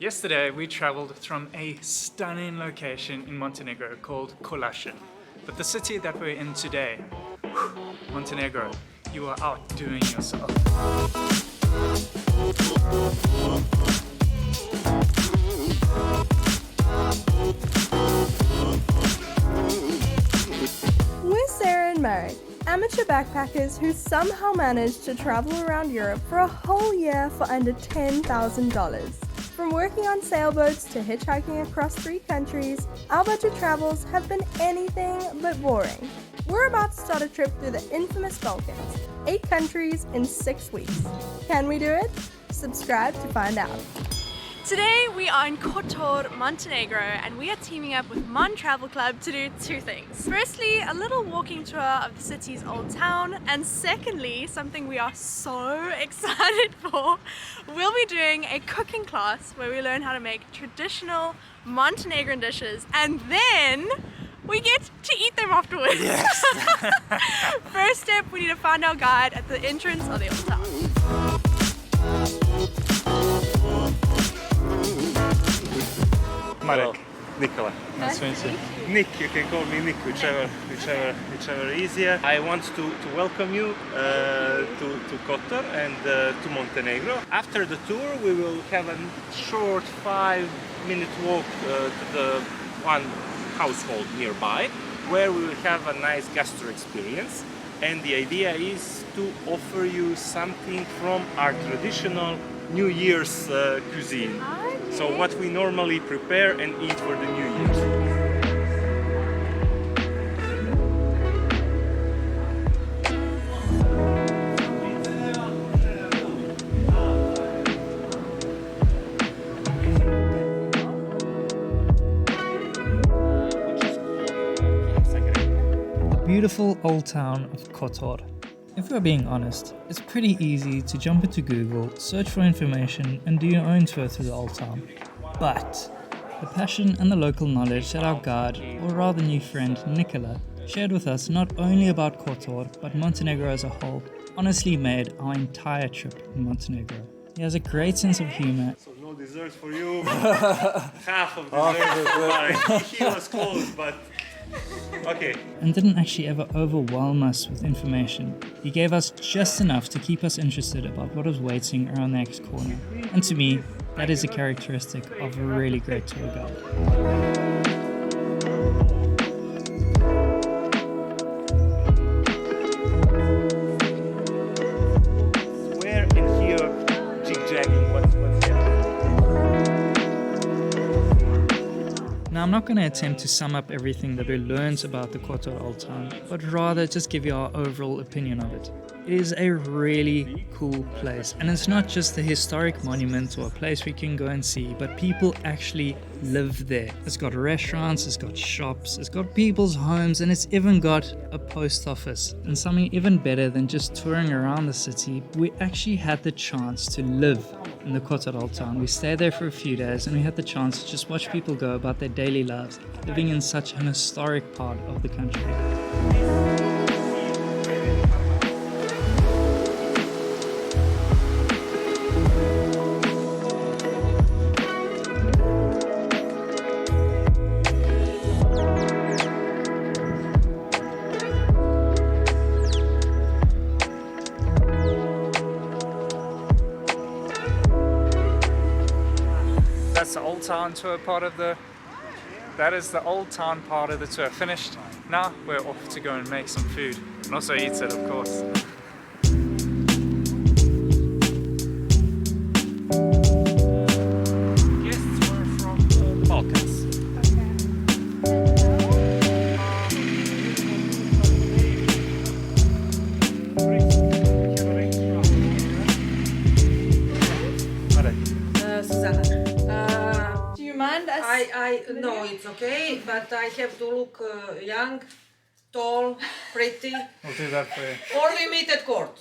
Yesterday we traveled from a stunning location in Montenegro called Kolašin. But the city that we're in today, Montenegro, you are outdoing yourself. We're Sarah and Marek, amateur backpackers who somehow managed to travel around Europe for a whole year for under $10,000. From working on sailboats to hitchhiking across 3 countries, our budget travels have been anything but boring. We're about to start a trip through the infamous Balkans, 8 countries in 6 weeks. Can we do it? Subscribe to find out. Today we are in Kotor, Montenegro, and we are teaming up with Mon Travel Club to do 2 things. Firstly, a little walking tour of the city's old town, and secondly, something we are so excited for, we'll be doing a cooking class where we learn how to make traditional Montenegrin dishes, and then we get to eat them afterwards. Yes. First step, we need to find our guide at the entrance of the old town. Marek. Nicola. Nice to meet you. Nick, you can call me Nick, whichever easier. I want to welcome you to Kotor and to Montenegro. After the tour, we will have a short 5-minute walk to the one household nearby, where we will have a nice gastro experience. And the idea is to offer you something from our traditional New Year's cuisine. So what we normally prepare and eat for the New Year's. The beautiful old town of Kotor. If we're being honest, it's pretty easy to jump into Google, search for information and do your own tour through the old town. But the passion and the local knowledge that our guide, or rather new friend Nicola, shared with us not only about Kotor but Montenegro as a whole, honestly made our entire trip in Montenegro. He has a great sense of humor. So no dessert for you, half of dessert for Marek. He was close, but okay. And didn't actually ever overwhelm us with information. He gave us just enough to keep us interested about what was waiting around the next corner. And to me, that is a characteristic of a really great tour guide. Where in here jig-jagging, what's happening? Now, I'm not going to attempt to sum up everything that we learned about the Kotor Old Town, but rather just give you our overall opinion of it. It is a really cool place, and it's not just a historic monument or a place we can go and see, but people actually live there. It's got restaurants, it's got shops, it's got people's homes, and it's even got a post office. And something even better than just touring around the city, we actually had the chance to live in the Kotor Old Town. We stayed there for a few days and we had the chance to just watch people go about their daily lives, living in such an historic part of the country. That's the old town tour part of the... That is the old town part of the tour finished. Now we're off to go and make some food. And also eat it, of course. Guests were from the Balkans. Susanna. Do you mind us? No, it's okay, but I have to look young, tall, pretty, We'll do that for you. or limited court.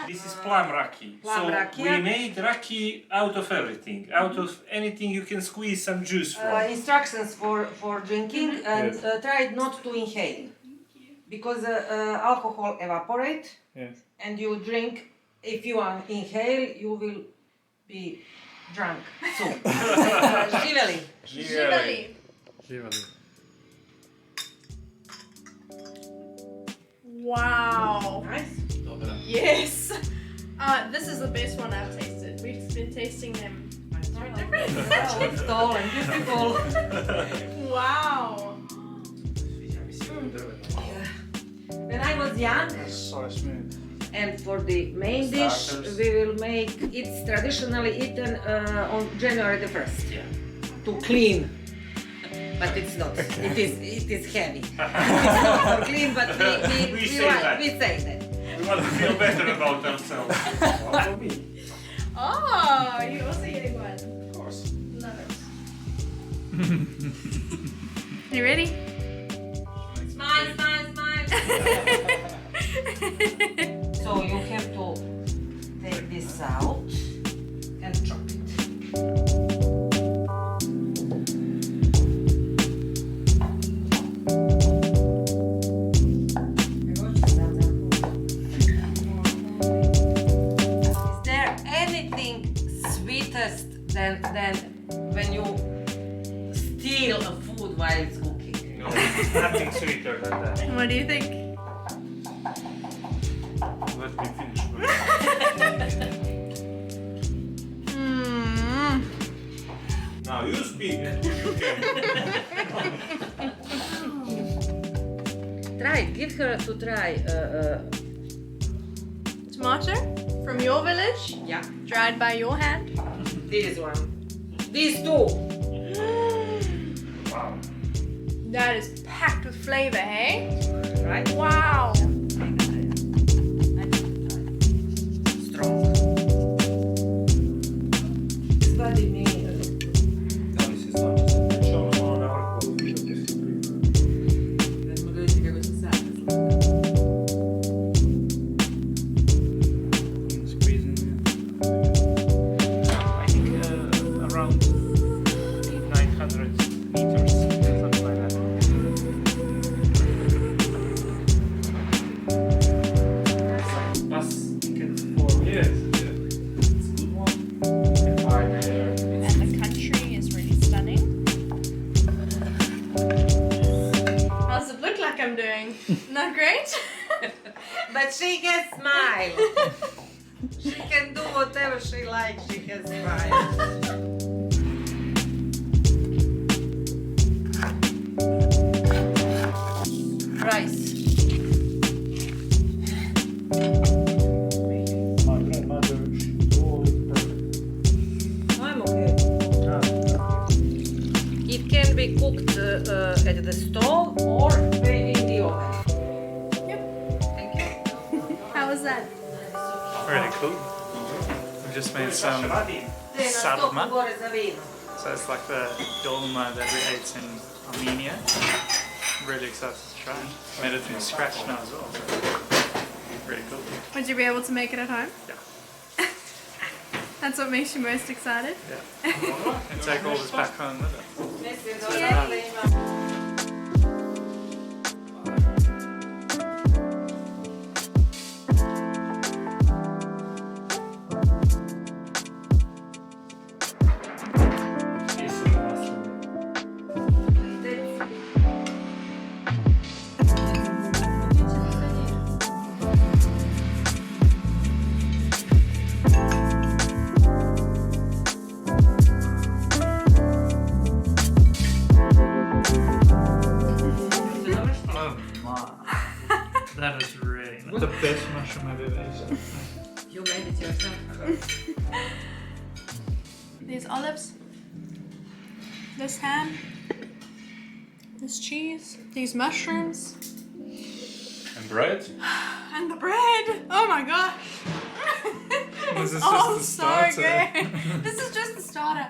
This is Plum raki. Plum raki, we yeah. made raki out of everything, out of anything you can squeeze some juice from. Instructions for drinking and Yes. try not to inhale because alcohol evaporate Yes. and you drink. If you inhale, you will be drunk soup. Živeli. Živeli. Wow. Nice. Yes. This is the best one I've tasted. We've been tasting them. Tall and beautiful. Wow. When I was young, So smooth. and for the main dish, Starters. we will make it's traditionally eaten on January the 1st. To clean. But it's not. It is heavy. It's not for clean, but We say that. we say that. We want to feel better about ourselves. Oh, you're also eating one. Of course. Love it. You ready? Smile, smile, smile. So you have to take this out and chop it. Is there anything sweetest than when you steal a food while it's cooking? No, nothing sweeter than that. What do you think? Let me finish. Mm. Now you speak. You can. Try, give her to try. Tomato from your village, Yeah, dried by your hand. this one. These two. Wow. That is packed with flavor, hey? Right? Wow. Strong. What do you mean? No, this is not just a picture on our video. Squeeze in there. I think around 900 meters, something like that. Plus, you can form. Yes, it's a good one. You can find there. And the country is really stunning. How's it look like I'm doing? Not great? But she can smile. She can do whatever she likes. She can smile. Rice. My grandmother, she do it perfect. I'm okay. It can be cooked at the stove or in the oven. Yep. Thank you. How was that? Really cool. We just made some sarma. So it's like the dolma that we ate in Armenia. I'm really excited to try it. Made it from scratch now as well. Really cool. Would you be able to make it at home? Yeah. That's what makes you most excited? Yeah. And take all this back home with it. This is the last one. Oh my. That is really nice. The best mushroom I've ever eaten. You made it yourself. These olives, this ham, this cheese, these mushrooms, And bread? and the bread. Oh my gosh. This is Oh, just the so starter. good. This is just the starter.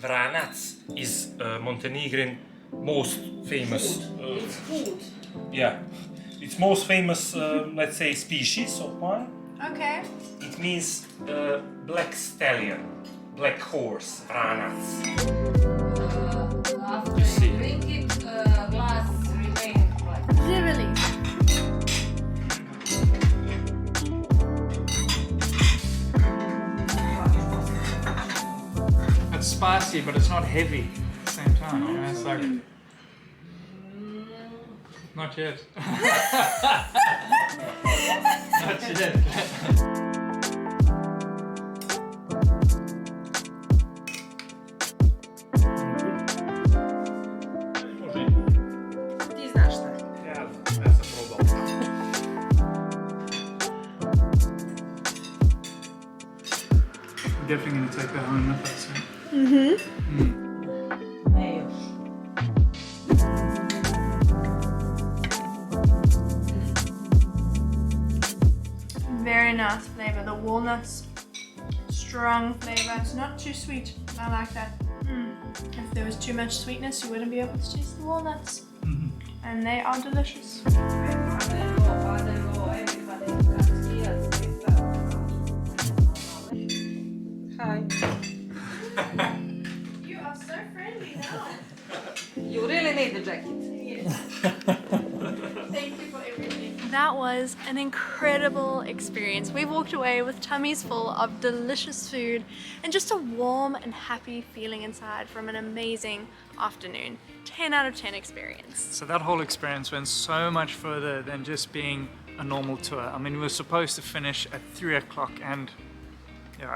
Vranac is Montenegrin most famous. It's food. Yeah, it's most famous, let's say, species of wine. Okay. It means black stallion, black horse, Vranac. After You see. you drink it, glass remains black. Really? spicy, but it's not heavy at the same time. You know? It's like not yet. Not yet. Ti znaš šta? Ja sam probao. Definitely gonna take that home with us. Ne još. Very nice flavor. The walnuts, strong flavor. It's not too sweet. I like that. If there was too much sweetness, you wouldn't be able to taste the walnuts. And they are delicious. Hi. You are so friendly now. You really need the jacket. Thank you for everything. That was an incredible experience. We walked away with tummies full of delicious food and just a warm and happy feeling inside from an amazing afternoon. 10 out of 10 experience. So that whole experience went so much further than just being a normal tour. I mean, we were supposed to finish at 3 o'clock and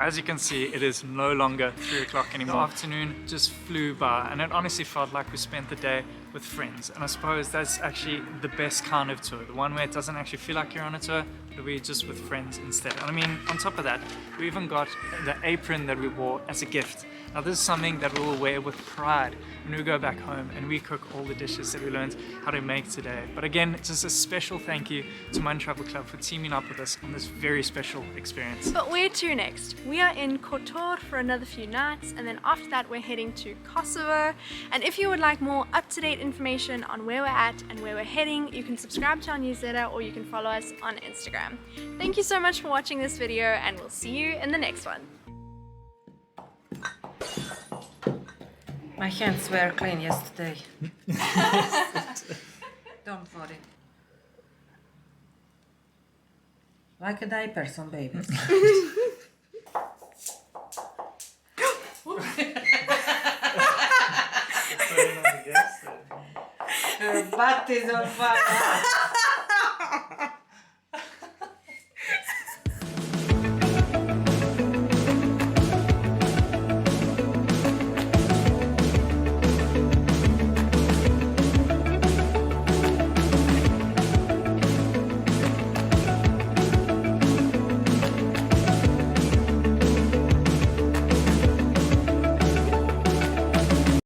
as you can see, it is no longer 3 o'clock anymore. The afternoon just flew by and it honestly felt like we spent the day with friends. And I suppose that's actually the best kind of tour. The one where it doesn't actually feel like you're on a tour, but we're just with friends instead. And I mean, on top of that, we even got the apron that we wore as a gift. Now this is something that we will wear with pride when we go back home and we cook all the dishes that we learned how to make today. But again, just a special thank you to Mon Travel Club for teaming up with us on this very special experience. But where to next? We are in Kotor for another few nights, and then after that we're heading to Kosovo. And if you would like more up-to-date information on where we're at and where we're heading, you can subscribe to our newsletter or you can follow us on Instagram. Thank you so much for watching this video, and we'll see you in the next one. My hands were clean yesterday. Don't worry. Like a diaper, some babies. Her butt is on fire.